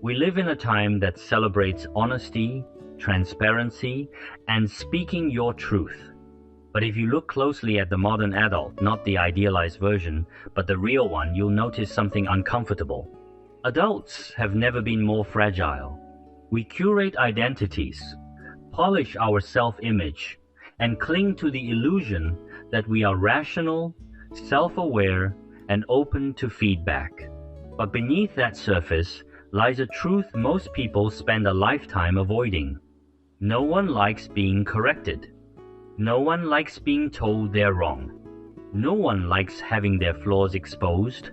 We live in a time that celebrates honesty, transparency, and speaking your truth. But if you look closely at the modern adult, not the idealized version, but the real one, you'll notice something uncomfortable. Adults have never been more fragile. We curate identities, polish our self-image, and cling to the illusion that we are rational, self-aware, and open to feedback. But beneath that surface lies a truth most people spend a lifetime avoiding. No one likes being corrected. No one likes being told they're wrong. No one likes having their flaws exposed.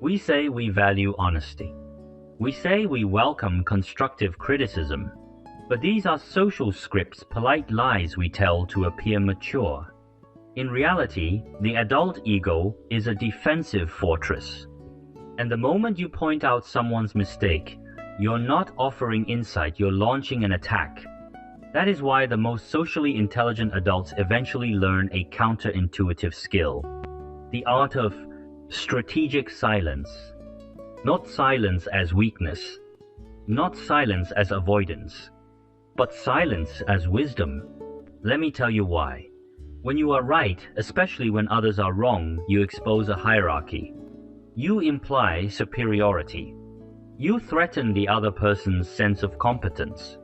We say we value honesty. We say we welcome constructive criticism. But these are social scripts, polite lies we tell to appear mature. In reality, the adult ego is a defensive fortress. And the moment you point out someone's mistake, you're not offering insight, you're launching an attack. That is why the most socially intelligent adults eventually learn a counterintuitive skill, the art of strategic silence. Not silence as weakness, not silence as avoidance, but silence as wisdom. Let me tell you why. When you are right, especially when others are wrong, you expose a hierarchy. You imply superiority. You threaten the other person's sense of competence.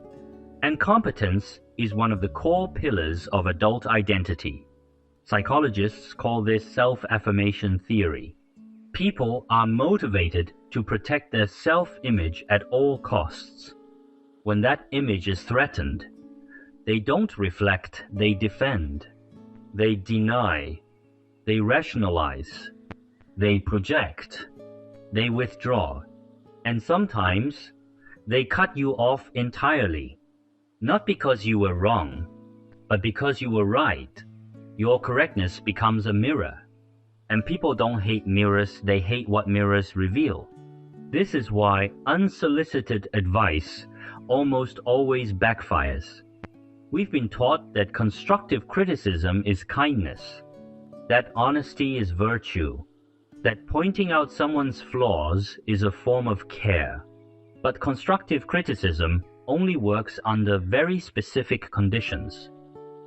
And competence is one of the core pillars of adult identity. Psychologists call this self-affirmation theory. People are motivated to protect their self-image at all costs. When that image is threatened, they don't reflect, they defend. They deny. They rationalize. They project. They withdraw. And sometimes they cut you off entirely. Not because you were wrong, but because you were right. Your correctness becomes a mirror. And people don't hate mirrors, they hate what mirrors reveal. This is why unsolicited advice almost always backfires. We've been taught that constructive criticism is kindness, that honesty is virtue, that pointing out someone's flaws is a form of care. But constructive criticism only works under very specific conditions.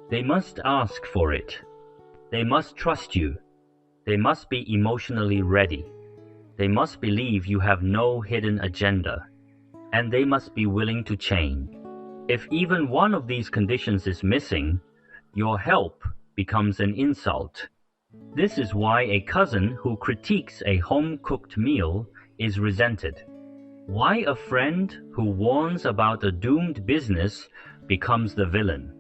They must ask for it. They must trust you. They must be emotionally ready. They must believe you have no hidden agenda. And they must be willing to change. If even one of these conditions is missing, your help becomes an insult. This is why a cousin who critiques a home-cooked meal is resented. Why a friend who warns about a doomed business becomes the villain.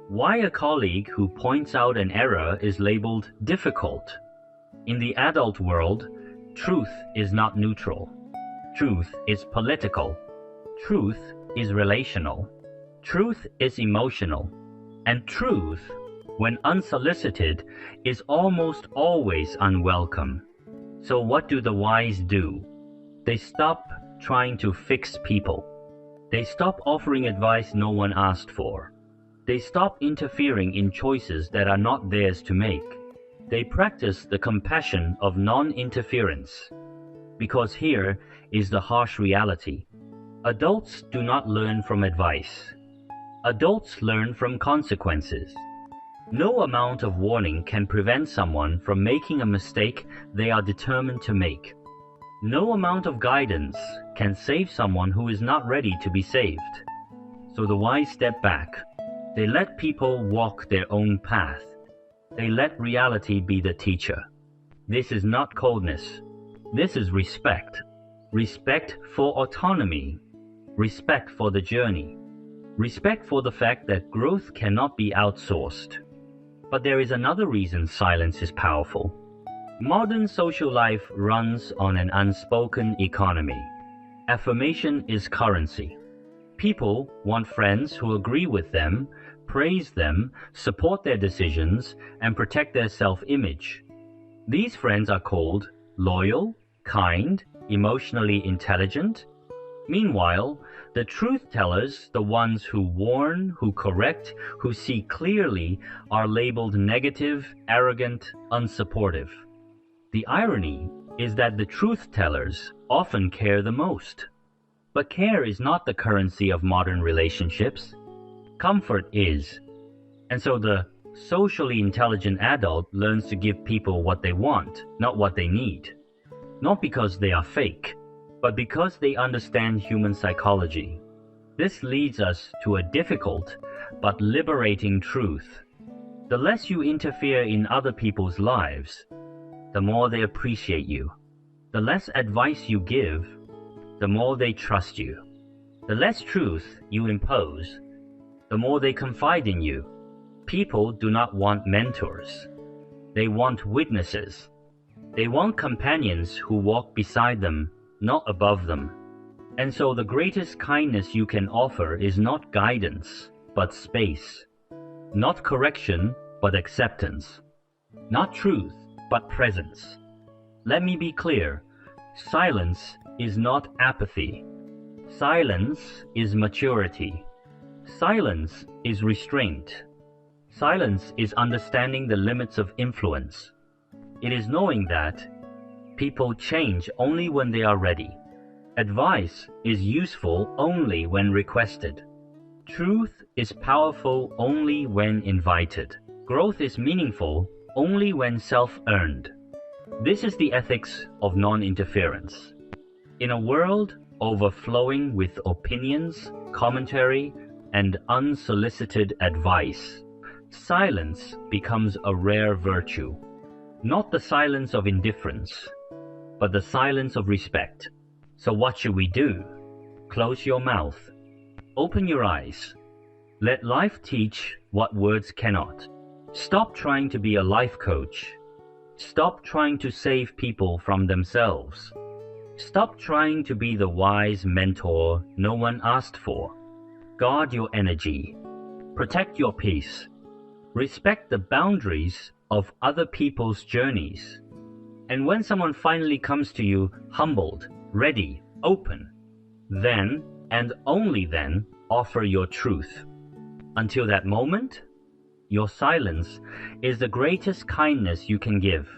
Why a colleague who points out an error is labeled difficult. In the adult world, truth is not neutral. Truth is political. Truth is relational. Truth is emotional. And truth, when unsolicited, is almost always unwelcome. So what do the wise do? They stop trying to fix people. They stop offering advice no one asked for. They stop interfering in choices that are not theirs to make. They practice the compassion of non-interference. Because here is the harsh reality. Adults do not learn from advice. Adults learn from consequences. No amount of warning can prevent someone from making a mistake they are determined to make. No amount of guidance can save someone who is not ready to be saved. So the wise step back. They let people walk their own path. They let reality be the teacher. This is not coldness. This is respect. Respect for autonomy. Respect for the journey. Respect for the fact that growth cannot be outsourced. But there is another reason silence is powerful. Modern social life runs on an unspoken economy. Affirmation is currency. People want friends who agree with them, praise them, support their decisions, and protect their self-image. These friends are called loyal, kind, emotionally intelligent. Meanwhile, the truth tellers, the ones who warn, who correct, who see clearly, are labeled negative, arrogant, unsupportive. The irony is that the truth tellers often care the most. But care is not the currency of modern relationships. Comfort is. And so the socially intelligent adult learns to give people what they want, not what they need. Not because they are fake, but because they understand human psychology. This leads us to a difficult but liberating truth. The less you interfere in other people's lives, the more they appreciate you. The less advice you give, the more they trust you. The less truth you impose, the more they confide in you. People do not want mentors. They want witnesses. They want companions who walk beside them, not above them. And so the greatest kindness you can offer is not guidance, but space. Not correction, but acceptance. Not truth, but presence. Let me be clear. Silence is not apathy. Silence is maturity. Silence is restraint. Silence is understanding the limits of influence. It is knowing that people change only when they are ready. Advice is useful only when requested. Truth is powerful only when invited. Growth is meaningful only when self-earned. This is the ethics of non-interference. In a world overflowing with opinions, commentary, and unsolicited advice, silence becomes a rare virtue. Not the silence of indifference, but the silence of respect. So what should we do? Close your mouth. Open your eyes. Let life teach what words cannot. Stop trying to be a life coach. Stop trying to save people from themselves. Stop trying to be the wise mentor no one asked for. Guard your energy. Protect your peace. Respect the boundaries of other people's journeys. And when someone finally comes to you humbled, ready, open, then, and only then, offer your truth. Until that moment, your silence is the greatest kindness you can give.